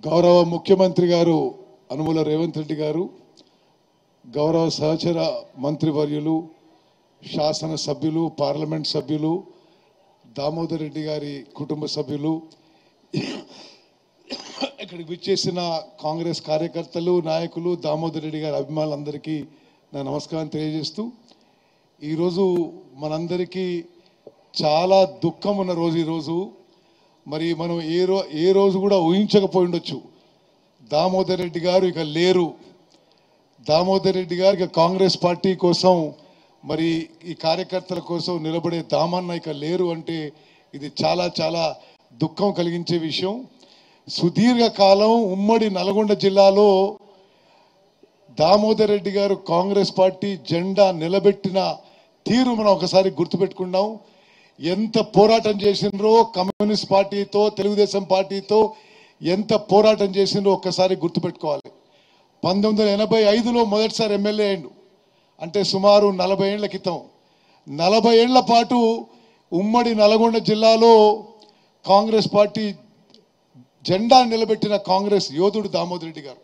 గౌరవ ముఖ్యమంత్రి గారు అనుముల రేవంత్ రెడ్డి గారు, గౌరవ సహచర మంత్రివర్యులు, శాసన సభ్యులు, పార్లమెంట్ సభ్యులు, దామోదర్ రెడ్డి గారి కుటుంబ సభ్యులు, ఇక్కడికి విచ్చేసిన కాంగ్రెస్ కార్యకర్తలు, నాయకులు, దామోదర్ రెడ్డి గారి అభిమానులందరికీ నా నమస్కారం తెలియజేస్తూ, ఈరోజు మనందరికీ చాలా దుఃఖం ఉన్న రోజు ఈరోజు. మరి మనం ఏ రోజు కూడా ఊహించకపోయి ఉండొచ్చు. దామోదర్ రెడ్డి గారు ఇక లేరు. దామోదర్ రెడ్డి గారు ఇక కాంగ్రెస్ పార్టీ కోసం, మరి ఈ కార్యకర్తల కోసం నిలబడే దామన్న ఇక లేరు అంటే ఇది చాలా చాలా దుఃఖం కలిగించే విషయం. సుదీర్ఘకాలం ఉమ్మడి నల్గొండ జిల్లాలో దామోదర్ రెడ్డి గారు కాంగ్రెస్ పార్టీ జెండా నిలబెట్టిన తీరు మనం ఒకసారి గుర్తుపెట్టుకున్నాం. ఎంత పోరాటం చేసినరో కమ్యూనిస్ట్ పార్టీతో, తెలుగుదేశం పార్టీతో ఎంత పోరాటం చేసినరో ఒక్కసారి గుర్తుపెట్టుకోవాలి. 1985లో మొదటిసారి ఎమ్మెల్యే అయ్యిండు, అంటే సుమారు 40 ఏళ్ల క్రితం. 40 ఏళ్ల పాటు ఉమ్మడి నల్గొండ జిల్లాలో కాంగ్రెస్ పార్టీ జెండా నిలబెట్టిన కాంగ్రెస్ యోధుడు దామోదర్ రెడ్డి గారు.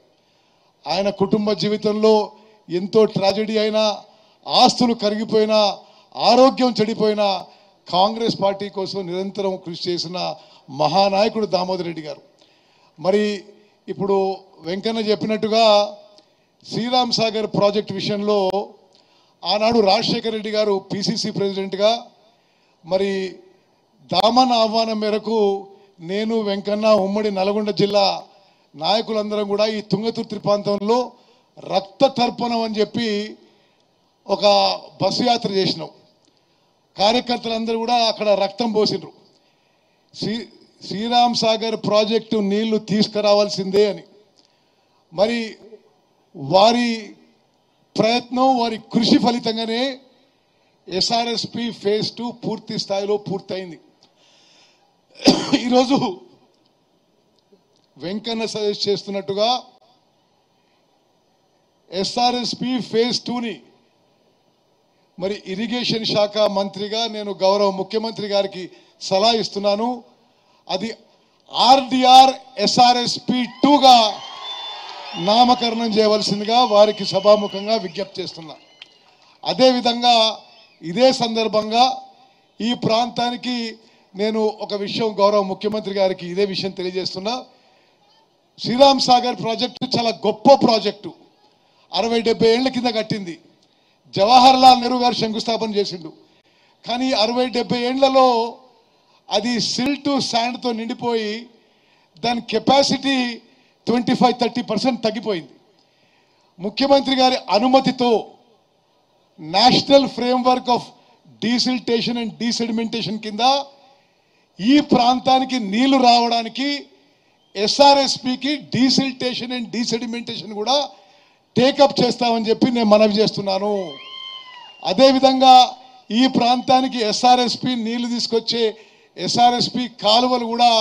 ఆయన కుటుంబ జీవితంలో ఎంతో ట్రాజెడీ అయినా, ఆస్తులు కరిగిపోయినా, ఆరోగ్యం చెడిపోయినా కాంగ్రెస్ పార్టీ కోసం నిరంతరం కృషి చేసిన మహానాయకుడు దామోదర్ రెడ్డి గారు. మరి ఇప్పుడు వెంకన్న చెప్పినట్టుగా శ్రీరామ్ సాగర్ ప్రాజెక్ట్ విషయంలో ఆనాడు రాజశేఖర రెడ్డి గారు పిసిసి ప్రెసిడెంట్గా, మరి దామన్న ఆహ్వానం మేరకు నేను, వెంకన్న, ఉమ్మడి నల్గొండ జిల్లా నాయకులందరం కూడా ఈ తుంగతుర్తి ప్రాంతంలో రక్త తర్పణం అని చెప్పి ఒక బస్సు యాత్ర చేసినాం. కార్యకర్తలందరూ కూడా అక్కడ రక్తం పోసినారు. శ్రీరామ్ సాగర్ ప్రాజెక్టు నీళ్లు తీసుకురావాల్సిందే అని. మరి వారి ప్రయత్నం, వారి కృషి ఫలితంగానే ఎస్ఆర్ఎస్పి ఫేజ్ 2 పూర్తి స్థాయిలో పూర్తయింది. ఈరోజు వెంకన్న సజెస్ట్ చేస్తున్నట్టుగా ఎస్ఆర్ఎస్పి ఫేజ్ 2ని మరి ఇరిగేషన్ శాఖ మంత్రిగా నేను గౌరవ ముఖ్యమంత్రి గారికి సలహా ఇస్తున్నాను. అది ఆర్డిఆర్ ఎస్ఆర్ఎస్పి 2గా నామకరణం చేయవలసిందిగా వారికి సభాముఖంగా విజ్ఞప్తి చేస్తున్నా. అదేవిధంగా ఇదే సందర్భంగా ఈ ప్రాంతానికి నేను ఒక విషయం గౌరవ ముఖ్యమంత్రి గారికి ఇదే విషయం తెలియజేస్తున్నా. శ్రీరామ్ సాగర్ ప్రాజెక్టు చాలా గొప్ప ప్రాజెక్టు. 60-70 ఏళ్ల కింద కట్టింది. జవహర్ లాల్ నెహ్రూ గారు శంకుస్థాపన చేసిండు. కానీ 60-70 ఏళ్లలో అది సిల్ట్ శాండ్తో నిండిపోయి దాని కెపాసిటీ 25-30% తగ్గిపోయింది. ముఖ్యమంత్రి గారి అనుమతితో national framework of desiltation and desedimentation కింద ఈ ప్రాంతానికి నీళ్లు రావడానికి ఎస్ఆర్ఎస్పికి డీసిల్టేషన్ అండ్ డీసెడిమెంటేషన్ కూడా టేకప్ చేస్తామని చెప్పి నేను మనవి చేస్తున్నాను. అదేవిధంగా ఈ ప్రాంతానికి ఎస్ఆర్ఎస్పి నీళ్లు తీసుకొచ్చే ఎస్ఆర్ఎస్పి కాలువలు కూడా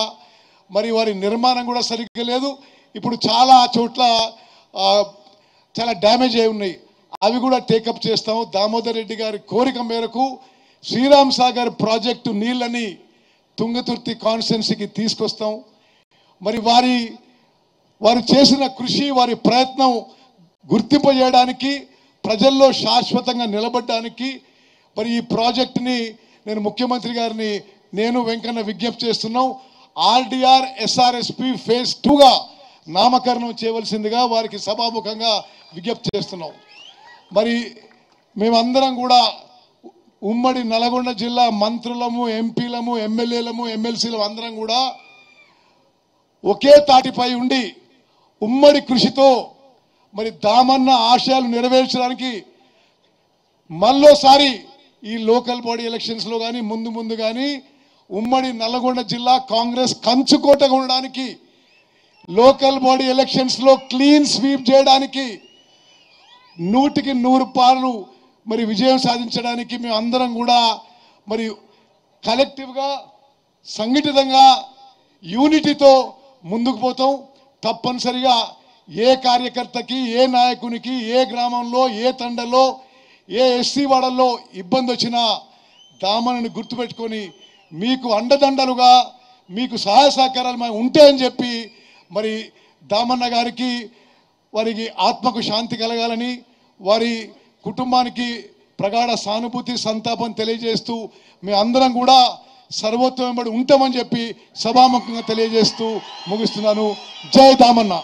మరి వారి నిర్మాణం కూడా సరిగ్గా లేదు. ఇప్పుడు చాలా చోట్ల చాలా డ్యామేజ్ అయి ఉన్నాయి. అవి కూడా టేకప్ చేస్తాము. దామోదర్ రెడ్డి గారి కోరిక మేరకు శ్రీరామ్ సాగర్ ప్రాజెక్టు నీళ్ళని తుంగతుర్తి కాన్స్టిట్యున్సీకి తీసుకొస్తాం. మరి వారు చేసిన కృషి, వారి ప్రయత్నం గుర్తింపు చేయడానికి, ప్రజల్లో శాశ్వతంగా నిలబడడానికి మరి ఈ ప్రాజెక్టుని నేను ముఖ్యమంత్రి గారిని, నేను, వెంకన్న విజ్ఞప్తి చేస్తున్నాం. ఆర్డిఆర్ ఎస్ఆర్ఎస్పి ఫేజ్ 2గా నామకరణం చేయవలసిందిగా వారికి సభాముఖంగా విజ్ఞప్తి చేస్తున్నాం. మరి మేమందరం కూడా ఉమ్మడి నల్గొండ జిల్లా మంత్రులము, ఎంపీలము, ఎమ్మెల్యేలము, ఎమ్మెల్సీలము అందరం కూడా ఒకే తాటిపై ఉండి ఉమ్మడి కృషితో మరి దామన్న ఆశయాలు నెరవేర్చడానికి మళ్ళోసారి ఈ లోకల్ బాడీ ఎలక్షన్స్లో కానీ ముందు కానీ ఉమ్మడి నల్గొండ జిల్లా కాంగ్రెస్ కంచుకోటగా ఉండడానికి, లోకల్ బాడీ ఎలక్షన్స్లో క్లీన్ స్వీప్ చేయడానికి, 100కి 100 పాలు మరి విజయం సాధించడానికి మేము అందరం కూడా మరి కలెక్టివ్గా, సంఘటితంగా, యూనిటీతో ముందుకు పోతాం. తప్పనిసరిగా ఏ కార్యకర్తకి, ఏ నాయకునికి, ఏ గ్రామంలో, ఏ తండలో, ఏ ఎస్సీ వాడల్లో ఇబ్బంది వచ్చినా దామన్నని గుర్తుపెట్టుకొని మీకు అండదండలుగా మీకు సహాయ సహకారాలు ఉంటే అని చెప్పి మరి దామన్న గారికి వారికి ఆత్మకు శాంతి కలగాలని, వారి కుటుంబానికి ప్రగాఢ సానుభూతి సంతాపం తెలియజేస్తూ మేము అందరం కూడా సర్వోత్తమ వెంబడి ఉంటామని చెప్పి సభాముఖంగా తెలియజేస్తూ ముగిస్తున్నాను. జై దామన్న.